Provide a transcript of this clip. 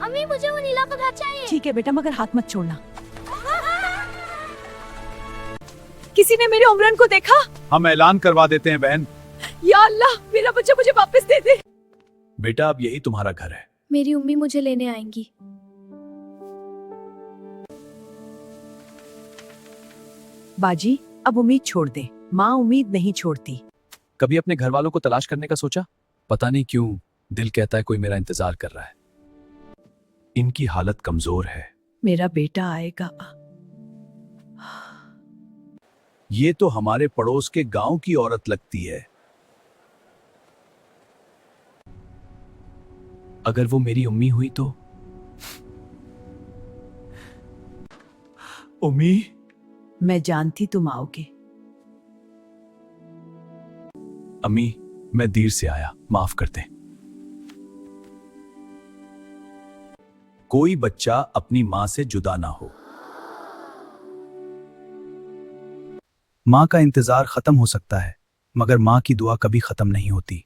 अम्मी मुझे वो नीला पदार्थ चाहिए। ठीक है बेटा, मगर हाथ मत छोड़ना। किसी ने मेरे उमरन को देखा? हम ऐलान करवा देते हैं बहन। या अल्लाह, मेरा बच्चा मुझे वापस दे दे। बेटा अब यही तुम्हारा घर है। मेरी अम्मी मुझे लेने आएंगी। बाजी, अब उम्मीद छोड़ दे। माँ उम्मीद नहीं छोड़ती। कभी अपने घर वालों को तलाश करने का सोचा? पता नहीं क्यों दिल कहता है कोई मेरा इंतजार कर रहा है। इनकी हालत कमजोर है। मेरा बेटा आएगा। ये तो हमारे पड़ोस के गांव की औरत लगती है। अगर वो मेरी उम्मी हुई तो? उम्मी, मैं जानती तुम आओगे। अम्मी मैं देर से आया, माफ कर दें। कोई बच्चा अपनी मां से जुदा ना हो। मां का इंतजार खत्म हो सकता है, मगर मां की दुआ कभी खत्म नहीं होती।